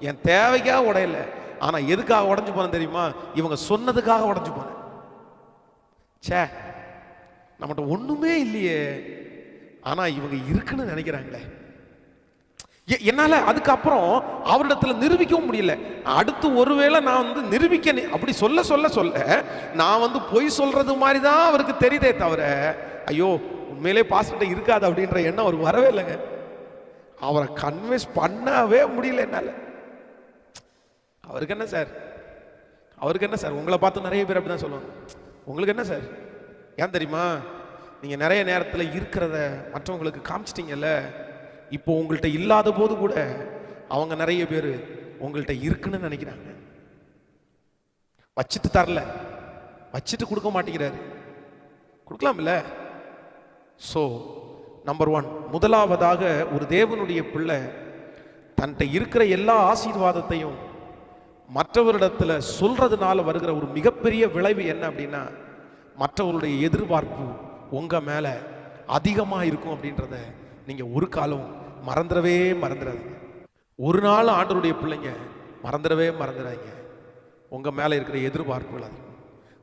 என் தேவைக்காக உடையல, ஆனா எதுக்காக உடைஞ்சு போனேன் தெரியுமா? இவங்க சொன்னதுக்காக உடைஞ்சு போனேன். சே, நம்மகிட்ட ஒண்ணுமே இல்லையே, ஆனா இவங்க இருக்குன்னு நினைக்கிறாங்களே. என்னால அதுக்கப்புறம் அவரிடத்துல நிரூபிக்கவும் முடியல. அடுத்து ஒருவேளை நான் வந்து நிரூபிக்க அப்படி சொல்ல சொல்ல சொல்ல நான் வந்து பொய் சொல்றது மாதிரி தான் அவருக்கு தெரியுதே தவிர, ஐயோ உண்மையிலே பாஸ்டர்ட்ட இருக்காது அப்படின்ற எண்ணம் அவர் வரவே இல்லைங்க. அவரை கன்வின்ஸ் பண்ணவே முடியல என்னால. அவருக்கு என்ன சார், அவருக்கு என்ன சார், உங்களை பார்த்து நிறைய பேர் அப்படிதான் சொல்லுவாங்க, உங்களுக்கு என்ன சார். ஏன் தெரியுமா? நீங்க நிறைய நேரத்தில் இருக்கிறத மற்றவங்களுக்கு காமிச்சிட்டீங்கல்ல, இப்போ உங்கள்கிட்ட இல்லாத போது கூட அவங்க நிறைய பேர் உங்கள்கிட்ட இருக்குன்னு நினைக்கிறாங்க. வச்சுட்டு தரல, வச்சுட்டு கொடுக்க மாட்டேங்கிறாரு, கொடுக்கலாம் இல்ல. ஸோ நம்பர் 1, முதலாவதாக ஒரு தேவனுடைய பிள்ளை தன்கிட்ட இருக்கிற எல்லா ஆசீர்வாதத்தையும் மற்றவரிடத்துல சொல்றதுனால வருகிற ஒரு மிகப்பெரிய விளைவு என்ன அப்படின்னா, மற்றவருடைய எதிர்பார்ப்பு உங்க மேல அதிகமா இருக்கும் அப்படின்றத நீங்க ஒரு காலம் மறந்துடாதீங்க. ஒரு நாள் ஆண்டவருடைய பிள்ளைங்க மறந்துடாதீங்க உங்க மேல இருக்கிற எதிர்பார்ப்புகள். அது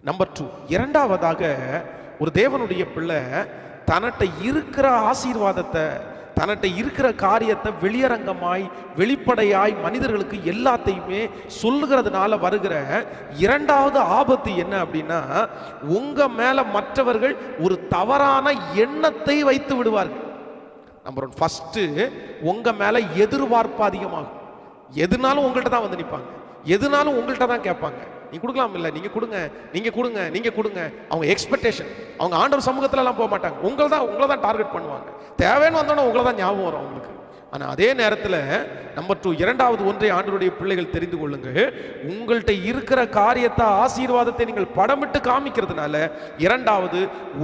நம்பர் 2. இரண்டாவதாக ஒரு தேவனுடைய பிள்ளை தன்கிட்ட இருக்கிற ஆசீர்வாதத்தை, தன்கிட்ட இருக்கிற காரியத்தை வெளியரங்கமாய் வெளிப்படையாய் மனிதர்களுக்கு எல்லாத்தையுமே சொல்லுகிறதுனால வருகிற இரண்டாவது ஆபத்து என்ன அப்படின்னா, உங்க மேல மற்றவர்கள் ஒரு தவறான எண்ணத்தை வைத்து விடுவார்கள். நம்பர் 1, ஃபர்ஸ்ட் உங்க மேல எதிர்பார்ப்பு அதிகமாகும். எதுனாலும் உங்கள்கிட்ட தான் வந்து நிற்பாங்க, எதுனாலும் உங்கள்கிட்ட தான் கேட்பாங்க. நீங்க கொடுக்கலாம் இல்ல, நீங்க கொடுங்க, நீங்க கொடுங்க, நீங்க கொடுங்க. அவங்க எக்ஸ்பெக்டேஷன், அவங்க ஆண்டவர் சமூகத்துல எல்லாம் போக மாட்டாங்க, உங்களை தான் டார்கெட் பண்ணுவாங்க. தேவைன்னு வந்தோன்னா உங்களை தான் ஞாபகம் வரும் அவங்களுக்கு. ஆனா அதே நேரத்தில் நம்பர் 2, இரண்டாவது ஒன்றை ஆண்டவருடைய பிள்ளைகள் தெரிந்து கொள்ளுங்க, உங்கள்கிட்ட இருக்கிற காரியத்தை, ஆசீர்வாதத்தை நீங்கள் படமிட்டு காமிக்கிறதுனால இரண்டாவது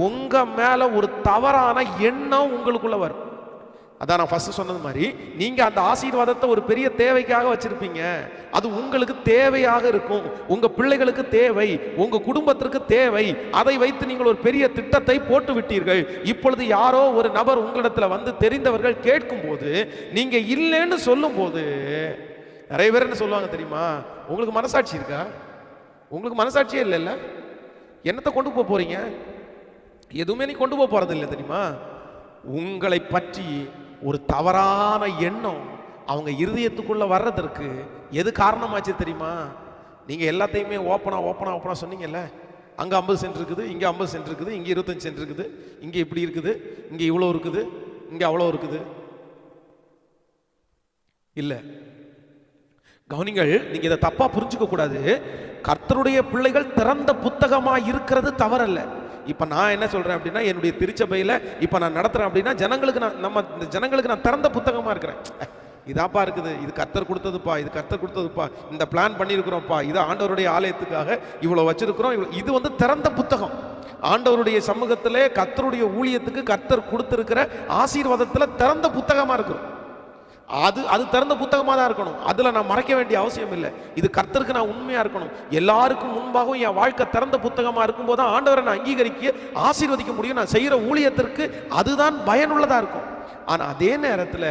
உங்க மேல ஒரு தவறான எண்ணம் உங்களுக்குள்ள வரும். அதான் நான் ஃபர்ஸ்ட் சொன்னது மாதிரி, நீங்க அந்த ஆசீர்வாதத்தை ஒரு பெரிய தேவைக்காக வச்சிருப்பீங்க, அது உங்களுக்கு தேவையாக இருக்கும், உங்க பிள்ளைகளுக்கு தேவை, உங்க குடும்பத்திற்கு தேவை. அதை வைத்து நீங்கள் ஒரு பெரிய திட்டத்தை போட்டு விட்டீர்கள். இப்பொழுது யாரோ ஒரு நபர் உங்களிடத்துல வந்து தெரிந்தவர்கள் கேட்கும் போது நீங்க இல்லைன்னு சொல்லும் போது நிறைய பேர் என்ன சொல்லுவாங்க தெரியுமா? உங்களுக்கு மனசாட்சி இருக்கா? உங்களுக்கு மனசாட்சியே இல்லைல்ல, என்னத்தை கொண்டு போறீங்க? எதுவுமே நீ கொண்டு போறது இல்லை தெரியுமா? உங்களை பற்றி ஒரு தவறான எண்ணம் அவங்க இருதயத்துக்குள்ள வர்றதற்கு எது காரணமாச்சு தெரியுமா? நீங்க எல்லாத்தையுமே ஓப்பனா சொன்னீங்கல்ல, அங்க 50 சென்ட் இருக்குது, இங்க 50 சென்ட் இருக்குது, இங்க 25 சென்ட் இருக்குது, இங்க இப்படி இருக்குது, இங்க இவ்வளவு இருக்குது, இங்க அவ்வளவு இருக்குது. இல்ல, கவனிங்கள், நீங்க இதை தப்பா புரிஞ்சுக்க கூடாது. கர்த்தருடைய பிள்ளைகள் திறந்த புத்தகமா இருக்கிறது தவறல்ல. இப்ப நான் என்ன சொல்றேன் அப்படின்னா, என்னுடைய திருச்சபையில இப்ப நான் நடத்துறேன் அப்படின்னா ஜனங்களுக்கு நான் திறந்த புத்தகமா இருக்கிறேன். இதாப்பா இருக்குது, இது கர்த்தர் கொடுத்ததுப்பா, இது கர்த்தர் கொடுத்ததுப்பா, இந்த பிளான் பண்ணியிருக்கிறோம்ப்பா, இது ஆண்டவருடைய ஆலயத்துக்காக இவ்வளோ வச்சிருக்கிறோம். இது வந்து திறந்த புத்தகம். ஆண்டவருடைய சமூகத்திலே கர்த்தருடைய ஊழியத்துக்கு கர்த்தர் கொடுத்திருக்கிற ஆசீர்வாதத்தில் திறந்த புத்தகமாக இருக்கும். அது திறந்த புத்தகமாக தான் இருக்கணும். அதில் நான் மறைக்க வேண்டிய அவசியம் இல்லை. இது கர்த்தருக்கு நான் உண்மையாக இருக்கணும். எல்லாருக்கும் முன்பாகவும் என் வாழ்க்கை திறந்த புத்தகமாக இருக்கும்போது தான் ஆண்டவரை நான் அங்கீகரிக்க ஆசீர்வதிக்க முடியும். நான் செய்கிற ஊழியத்திற்கு அதுதான் பயனுள்ளதாக இருக்கும். ஆனால் அதே நேரத்தில்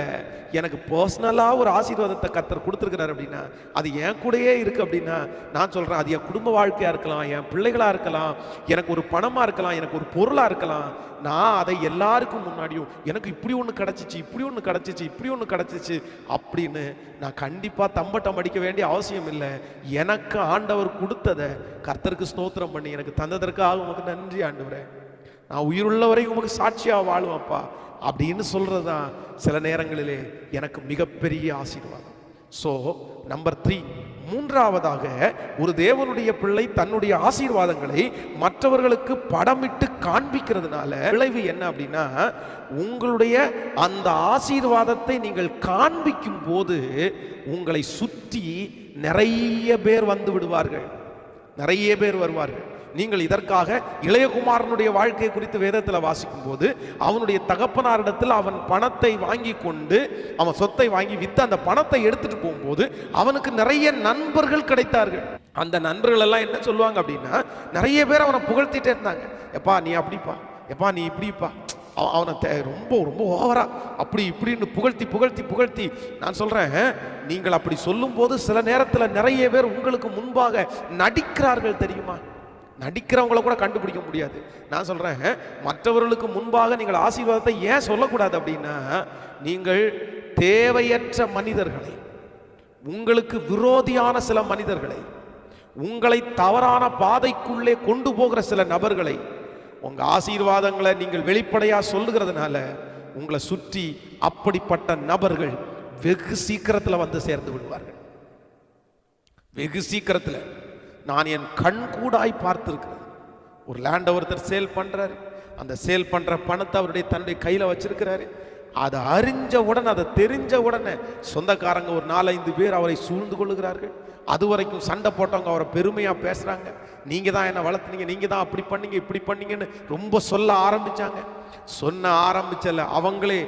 எனக்கு பர்சனலாக ஒரு ஆசீர்வாதத்தை கர்த்தர் கொடுத்துருக்கிறார் அப்படின்னா அது என் கூடயே இருக்குது அப்படின்னா நான் சொல்கிறேன், அது என் குடும்ப வாழ்க்கையாக இருக்கலாம், என் பிள்ளைகளாக இருக்கலாம், எனக்கு ஒரு பணமாக இருக்கலாம், எனக்கு ஒரு பொருளாக இருக்கலாம். நான் அதை எல்லாருக்கும் முன்னாடியும் எனக்கு இப்படி ஒன்று கிடச்சிச்சு, இப்படி ஒன்று கிடச்சிச்சு, இப்படி ஒன்று கிடச்சிச்சு அப்படின்னு நான் கண்டிப்பாக தம்பட்டம் அடிக்க வேண்டிய அவசியம் இல்லை. எனக்கு ஆண்டவர் கொடுத்ததை கர்த்தருக்கு ஸ்தோத்திரம் பண்ணி எனக்கு தந்ததற்காக உமக்கு நன்றி ஆண்டவரே, நான் உயிருள்ள வரை உமக்கு சாட்சியாக வாழுவேன்ப்பா அப்படின்னு சொல்கிறது தான் சில நேரங்களிலே எனக்கு மிகப்பெரிய ஆசீர்வாதம். ஸோ நம்பர் 3, மூன்றாவதாக ஒரு தேவனுடைய பிள்ளை தன்னுடைய ஆசீர்வாதங்களை மற்றவர்களுக்கு படமிட்டு காண்பிக்கிறதுனால விளைவு என்ன அப்படின்னா, உங்களுடைய அந்த ஆசீர்வாதத்தை நீங்கள் காண்பிக்கும் போது உங்களை சுற்றி நிறைய பேர் வந்து விடுவார்கள், நிறைய பேர் வருவார்கள். நீங்கள் இதற்காக இளையகுமாரனுடைய வாழ்க்கை குறித்து வேதத்தில் வாசிக்கும் போது அவனுடைய தகப்பனாரிடத்தில் அவன் பணத்தை வாங்கி கொண்டு அவன் சொத்தை வாங்கி வித்து அந்த பணத்தை எடுத்துட்டு போகும்போது அவனுக்கு நிறைய நண்பர்கள் கிடைத்தார்கள். அந்த நண்பர்கள் எல்லாம் என்ன சொல்லுவாங்க அப்படின்னா, நிறைய பேர் அவனை புகழ்த்திட்டே இருந்தாங்க. எப்பா நீ அப்படிப்பா, எப்பா நீ இப்படிப்பா, அவனை ரொம்ப ரொம்ப ஓவரா அப்படி இப்படின்னு புகழ்த்தி புகழ்த்தி புகழ்த்தி. நான் சொல்றேன், நீங்கள் அப்படி சொல்லும் போது சில நேரத்தில் நிறைய பேர் உங்களுக்கு முன்பாக நடிக்கிறார்கள் தெரியுமா? நடிக்கிறவங்களை கூட கண்டுபிடிக்க முடியாது. நான் சொல்றேன், மற்றவர்களுக்கு முன்பாக நீங்கள் ஆசீர்வாதத்தை ஏன் சொல்லக்கூடாது அப்படின்னா, நீங்கள் தேவையற்ற மனிதர்களை, உங்களுக்கு விரோதியான சில மனிதர்களை, உங்களை தவறான பாதைக்குள்ளே கொண்டு போகிற சில நபர்களை உங்க ஆசீர்வாதங்களை நீங்கள் வெளிப்படையா சொல்லுகிறதுனால உங்களை சுற்றி அப்படிப்பட்ட நபர்கள் வெகு சீக்கிரத்தில் வந்து சேர்ந்து விடுவார்கள். வெகு சீக்கிரத்தில். நான் என் கண் கூடாய் பார்த்திருக்கிறேன். ஒரு லேண்ட் ஒருத்தர் சேல் பண்றாரு, அந்த சேல் பண்ற பணத்தை அவருடைய தன்னுடைய கையில வச்சிருக்கிறாரு. அதை அறிஞ்ச உடனே, அதை தெரிஞ்ச உடனே சொந்தக்காரங்க ஒரு 4-5 பேர் அவரை சூழ்ந்து கொள்ளுகிறார்கள். அது வரைக்கும் சண்டை போட்டவங்க அவரை பெருமையா பேசுறாங்க. நீங்க தான் என்ன வளர்த்துனீங்க, நீங்க தான் அப்படி பண்ணீங்க இப்படி பண்ணீங்கன்னு ரொம்ப சொல்ல ஆரம்பிச்சாங்க. சொன்ன ஆரம்பிச்சல அவங்களே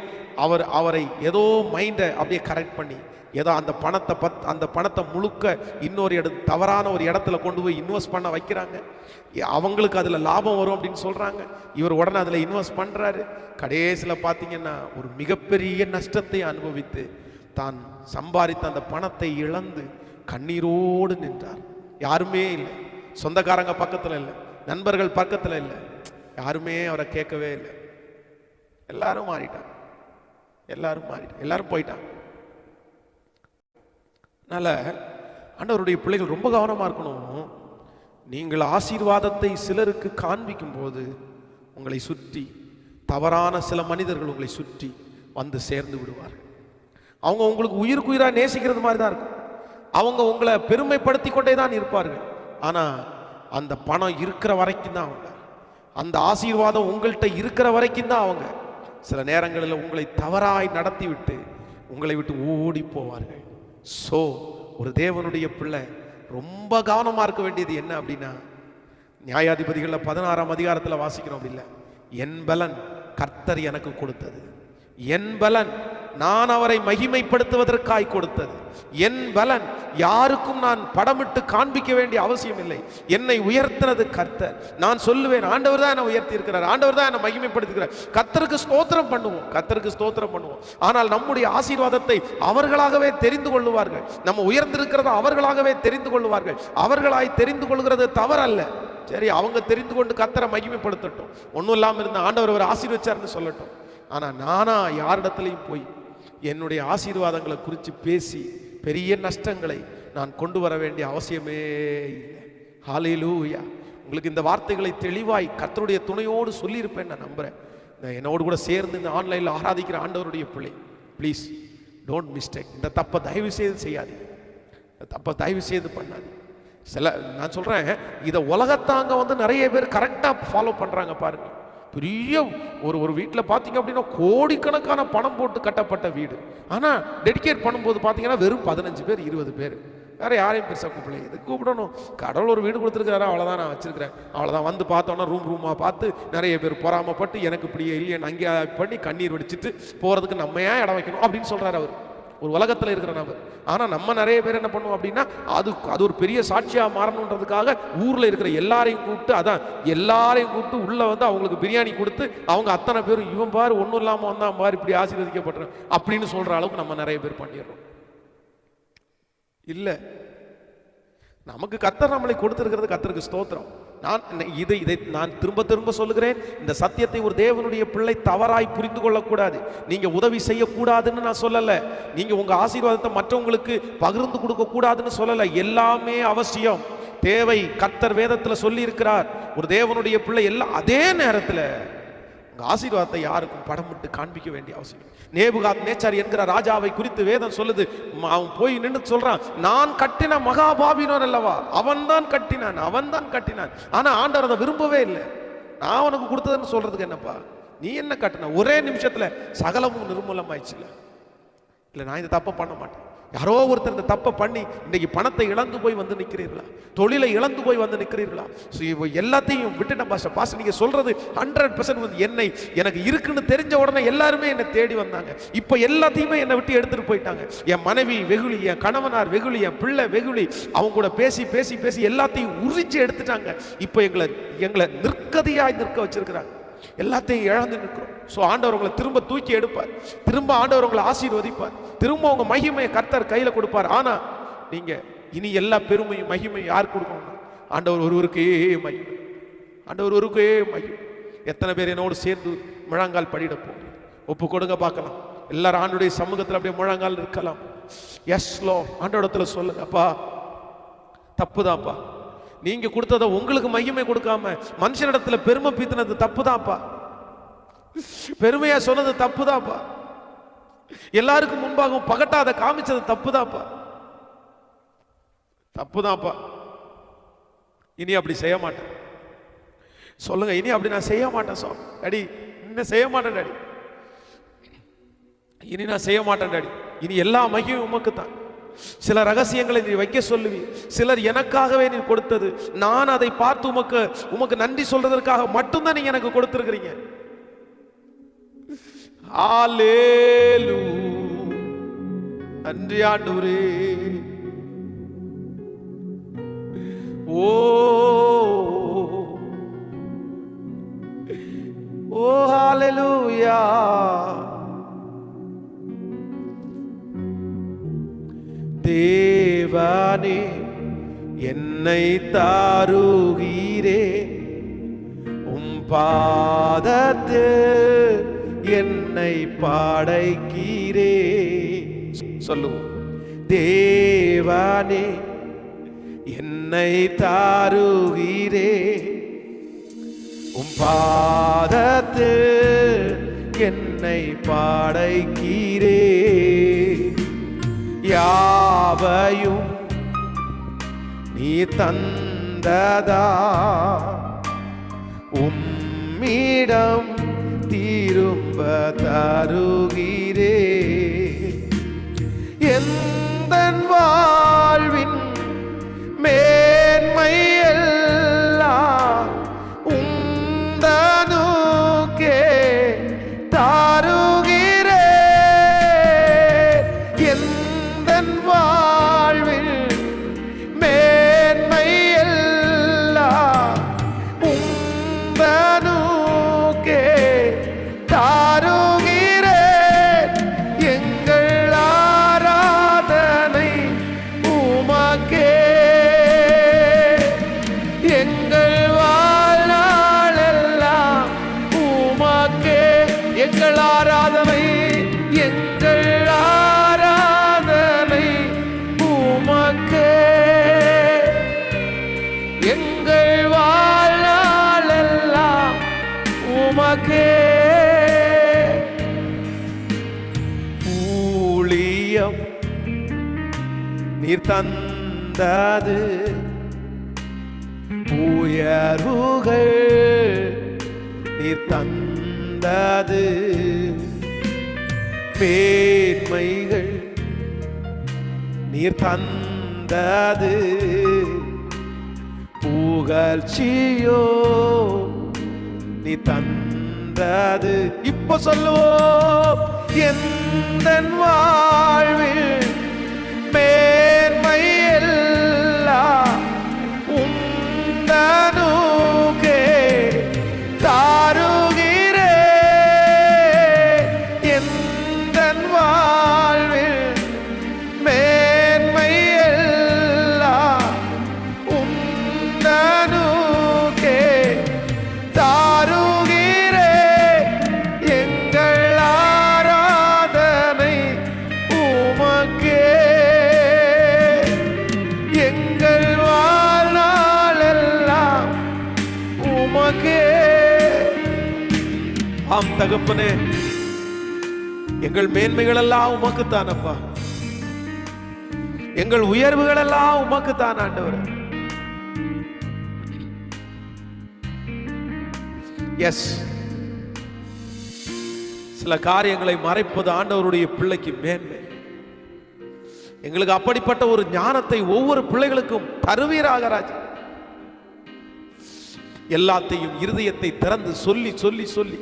அவரை ஏதோ மைண்டை அப்படியே கரெக்ட் பண்ணி ஏதோ அந்த பணத்தை முழுக்க இன்னொரு தவறான ஒரு இடத்துல கொண்டு போய் இன்வெஸ்ட் பண்ண வைக்கிறாங்க. அவங்களுக்கு அதில் லாபம் வரும் அப்படின்னு சொல்கிறாங்க. இவர் உடனே அதில் இன்வெஸ்ட் பண்ணுறாரு. கடைசியில் பார்த்தீங்கன்னா ஒரு மிகப்பெரிய நஷ்டத்தை அனுபவித்து தான் சம்பாதித்த அந்த பணத்தை இழந்து கண்ணீரோடு நின்றார். யாருமே இல்லை, சொந்தக்காரங்க பக்கத்தில் இல்லை, நண்பர்கள் பக்கத்தில் இல்லை, யாருமே அவரை கேட்கவே இல்லை. எல்லாரும் மாறிட்டாங்க, எல்லாரும் போயிட்டாங்க. அதனால் ஆண்டவருடைய பிள்ளைகள் ரொம்ப கவனமாக இருக்கணும். நீங்கள் ஆசீர்வாதத்தை சிலருக்கு காண்பிக்கும் போது உங்களை சுற்றி தவறான சில மனிதர்கள் உங்களை சுற்றி வந்து சேர்ந்து விடுவார்கள். அவங்க உங்களுக்கு உயிருக்குயிராக நேசிக்கிறது மாதிரி தான் இருக்கும். அவங்க உங்களை பெருமைப்படுத்தி கொண்டே தான் இருப்பார்கள். ஆனால் அந்த பணம் இருக்கிற வரைக்கும் தான் அவங்க, அந்த ஆசீர்வாதம் உங்கள்கிட்ட இருக்கிற வரைக்கும் தான் அவங்க சில நேரங்களில் உங்களை தவறாய் நடத்தி விட்டு உங்களை விட்டு ஓடி போவார்கள். ஸோ ஒரு தேவனுடைய பிள்ளை ரொம்ப கவனமாக இருக்க வேண்டியது என்ன அப்படின்னா, நியாயாதிபதிகளில் 16ஆம் அதிகாரத்தில் வாசிக்கிறோம். அப்படி இல்லை, என் பலன் கர்த்தர் எனக்கு கொடுத்தது, என் பலன் நான் அவரை மகிமைப்படுத்துவதற்காய் கொடுத்தது, என் பலன் யாருக்கும் நான் படமிட்டு காண்பிக்க வேண்டிய அவசியம் இல்லை. என்னை உயர்த்தினது கர்த்தர். நான் சொல்லுவேன், ஆண்டவர் தான் என்னை உயர்த்தி இருக்கிறார், ஆண்டவர் தான் என்னை மகிமைப்படுத்துகிறார். கர்த்தருக்கு ஸ்தோத்திரம் பண்ணுவோம், கர்த்தருக்கு ஸ்தோத்திரம் பண்ணுவோம். ஆனால் நம்முடைய ஆசீர்வாதத்தை அவர்களாகவே தெரிந்து கொள்ளுவார்கள். நம்ம உயர்ந்திருக்கிறத அவர்களாகவே தெரிந்து கொள்ளுவார்கள். அவர்களாய் தெரிந்து கொள்கிறது தவறல்ல. சரி, அவங்க தெரிந்து கொண்டு கர்த்தரை மகிமைப்படுத்தட்டும், ஒன்றும் இல்லாமல் இருந்த ஆண்டவர் அவர் ஆசீர்வச்சார்னு சொல்லட்டும். ஆனால் நானா யாரிடத்துலையும் போய் என்னுடைய ஆசீர்வாதங்களை குறித்து பேசி பெரிய நஷ்டங்களை நான் கொண்டு வர வேண்டிய அவசியமே இல்லை. ஹல்லேலூயா. உங்களுக்கு இந்த வார்த்தைகளை தெளிவாய் கர்த்தருடைய துணையோடு சொல்லியிருப்பேன் நான் நம்புகிறேன். என்னோடு கூட சேர்ந்து இந்த ஆன்லைனில் ஆராதிக்கிற ஆண்டவருடைய பிள்ளை, ப்ளீஸ் டோன்ட் மிஸ்டேக். இந்த தப்பை தயவு செய்து செய்யாதீங்க, தப்பை தயவு செய்து பண்ணாதீங்க. நான் சொல்கிறேன், இதை உலகத்தாங்க வந்து நிறைய பேர் கரெக்டாக ஃபாலோ பண்ணுறாங்க பாருங்கள். பெரிய ஒரு வீட்டில் பார்த்தீங்க அப்படின்னா கோடிக்கணக்கான பணம் போட்டு கட்டப்பட்ட வீடு. ஆனால் டெடிகேட் பண்ணும்போது பார்த்தீங்கன்னா வெறும் 15 பேர் 20 பேர். வேற யாரையும் பெருசாக கூப்பிடல. எது கூப்பிடணும்? கடவுள் ஒரு வீடு கொடுத்துருக்காரு, அவ்வளோதான் நான் வச்சிருக்கிறேன், அவ்வளோதான். வந்து பார்த்தோன்னா ரூமாக பார்த்து நிறைய பேர் பொறாமப்பட்டு எனக்கு இப்படி இல்லைன்னு அங்கே பண்ணி கண்ணீர் வடிச்சிட்டு போகிறதுக்கு நம்ம ஏன் இடம் வைக்கணும் அப்படின்னு சொல்கிறார் அவர், ஒரு உலகத்தில் இருக்கிற நபர். ஆனால் நம்ம நிறைய பேர் என்ன பண்ணுவோம் அப்படின்னா அது ஒரு பெரிய சாட்சியாக மாறணுன்றதுக்காக ஊரில் இருக்கிற எல்லாரையும் கூப்பிட்டு உள்ளே வந்து அவங்களுக்கு பிரியாணி கொடுத்து அவங்க அத்தனை பேரும் இவன் பாரு ஒன்றும் இல்லாமல் வந்தான் பாரு இப்படி ஆசீர்வதிக்கப்படுறேன் அப்படின்னு சொல்கிற அளவுக்கு நம்ம நிறைய பேர் பண்ணிடுறோம். இல்லை, நமக்கு கர்த்தர் நம்மளை கொடுத்திருக்கிறது கர்த்தருக்கு ஸ்தோத்திரம். இதை நான் திரும்ப சொல்லுகிறேன். இந்த சத்தியத்தை ஒரு தேவனுடைய பிள்ளை தவறாய் புரிந்து கொள்ளக்கூடாது. நீங்க உதவி செய்யக்கூடாதுன்னு நான் சொல்லல, நீங்க உங்க ஆசீர்வாதத்தை மற்றவங்களுக்கு பகிர்ந்து கொடுக்க கூடாதுன்னு சொல்லல. எல்லாமே அவசியம், தேவை. கர்த்தர் வேதத்துல சொல்லி இருக்கிறார், ஒரு தேவனுடைய பிள்ளை எல்லாம் அதே நேரத்தில் ஆசீர்வாதத்தை யாருக்கும் படமிட்டு காண்பிக்க வேண்டிய அவசியம். நேபுகாத்நேச்சார் என்கிற ராஜாவை குறித்து வேதம் சொல்லுது. அவன் போய் நின்று சொல்றான், நான் கட்டின மகாபாபிலோன் அல்லவா, அவன் தான் கட்டினான். ஆனா ஆண்டவர் அதை விரும்பவே இல்லை. நான் உனக்கு கொடுத்ததுன்னு சொல்றதுக்கு என்னப்பா, நீ என்ன கட்டின? ஒரே நிமிஷத்துல சகலமும் நிர்மூலமாயிடுச்சு. இல்லை, நான் இந்த தப்பை பண்ண மாட்டேன். யாரோ ஒருத்தர் இந்த தப்பை பண்ணி இன்னைக்கு பணத்தை இழந்து போய் வந்து நிற்கிறீர்களா? தொழிலை இழந்து போய் வந்து நிற்கிறீர்களா? எல்லாத்தையும் விட்டுட்ட பாஸ்டர், நீங்க சொல்றது 100% எனக்கு இருக்குன்னு தெரிஞ்ச உடனே எல்லாருமே என்னை தேடி வந்தாங்க. இப்போ எல்லாத்தையுமே என்னை விட்டு எடுத்துட்டு போயிட்டாங்க. என் மனைவி வெகுளி, என் கணவனார் வெகுளி, என் பிள்ளை வெகுளி. அவங்க கூட பேசி பேசி பேசி எல்லாத்தையும் உறிஞ்சி எடுத்துட்டாங்க. இப்போ எங்களை நிற்கதியாய் நிற்க வச்சிருக்கிறாங்க. எல்லாத்தையும் இழந்து நிற்கிறோம். ஸோ ஆண்டவர் உங்களை திரும்ப தூக்கி எடுப்பார், திரும்ப ஆண்டவர் உங்களை ஆசீர்வதிப்பார், திரும்ப உங்க மகிமையை கர்த்தர் கையில கொடுப்பார். ஆனா நீங்க இனி எல்லா பெருமையும் மகிமையும் யார் கொடுக்கணும்? ஆண்டவர் ஒருவருக்கே மகிமை, ஆண்டவர் ஒருவருக்கே மகிமை. எத்தனை பேர் என்னோடு சேர்ந்து முழங்கால் படிட போங்க? ஒப்பு கொடுங்க பார்க்கலாம். எல்லாரும் ஆண்டுடைய சமூகத்தில் அப்படியே முழங்கால் இருக்கலாம். எஸ் லோ, ஆண்டோடத்துல சொல்லுங்க, அப்பா தப்புதான்ப்பா, நீங்க கொடுத்தத உங்களுக்கு மகிமை கொடுக்காம மனுஷனிடத்துல பெருமை பீத்தினது தப்புதான்ப்பா, பெருமையா சொன்னது தப்புதான்ப்பா, எல்லாருக்கும் முன்பாகவும் பகட்டாத காமிச்சது தப்புதான்ப்பா. இனி அப்படி செய்ய மாட்டேன். சொல்லுங்க, இனி அப்படி நான் செய்ய மாட்டேன். டாடி, இன்னும் செய்ய மாட்டேன் டாடி, இனி நான் செய்ய மாட்டேன் டாடி. இனி எல்லா மகிமையும் உமக்கு தான். சில ரகசியங்களை நீ வைக்க சொல்லுவி, சிலர் எனக்காகவே நீ கொடுத்தது. நான் அதை பார்த்து உமக்கு நன்றி சொல்றதற்காக மட்டும்தான் நீங்க எனக்கு கொடுத்திருக்கிறீங்க. ஹல்லேலூயா, நன்றி ஆண்டவரே. ஓ ஹல்லேலூயா. தேவனே என்னை தாருகிறே, உம் பாதத்தில் என்னை படைக்கிறே. சொல்லுவோம், தேவனே என்னை தாருகிறே, உம் பாதத்தில் என்னை படைக்கிறே. யாவையும் நீ தந்ததா, உம்மிடம் திரும்ப தருகிறே. எந்தன் வாழ்வின் மேன்மை எல்லாம் உந்தனுக்கே தருகிறே. எந்தன் வாழ்வில் மேன்மை எல்லாம் உந்தனுக்கே தருகிறேன். எங்கள் ஆராதனை உமக்கே, எங்கள் வாழ்நாள் எல்லாம் உமக்கே. எங்கள் ஆராதனை, எங்கள் ஆராதனை உமக்கே. எங்கள் வாழ்நாள் எல்லாம் உமக்கே. ஊழியம் நீர் தந்தது, உயர்வுகள் நீர் தந்தது மேன்மைகள், நீர் தந்தது புகழ்ச்சியோ, நீ தந்தது. இப்ப சொல்லுவோம், எந்தன் வாழ்வில் மேன்மை எல்லாம் உந்தனுக்கே தாருகிறே. எந்தன் வாழ்வில் மேன்மை எல்லாம் உந்தனுக்கே தாருகிறே. எங்கள் ஆராதனை உமக்கே, எங்கள் வாழ்நாள் எல்லாம் உமக்கே. ஆம் தகப்பனே, எங்கள் மேன்மைகள் எல்லாம் உமக்குத்தானப்பா, எங்கள் உயர்வுகள் எல்லாம் உமக்குத்தான் ஆண்டவர். எஸ், சில காரியங்களை மறைப்பது ஆண்டவருடைய பிள்ளைக்கு மேன்மை. எங்களுக்கு அப்படிப்பட்ட ஒரு ஞானத்தை ஒவ்வொரு பிள்ளைகளுக்கும் தருவீராக ராஜா. எல்லாத்தையும் இருதயத்தை திறந்து சொல்லி சொல்லி சொல்லி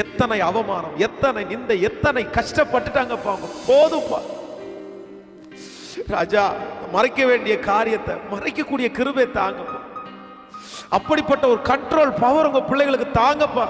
எத்தனை அவமானம், எத்தனை நிந்தை, எத்தனை கஷ்டப்பட்டுட்டாங்கப்பா. போதும்பா ராஜா, மறைக்க வேண்டிய காரியத்தை மறைக்கக்கூடிய கிருபை தாங்கப்பா. அப்படிப்பட்ட ஒரு கண்ட்ரோல் பவர் உங்க பிள்ளைகளுக்கு தாங்கப்பா.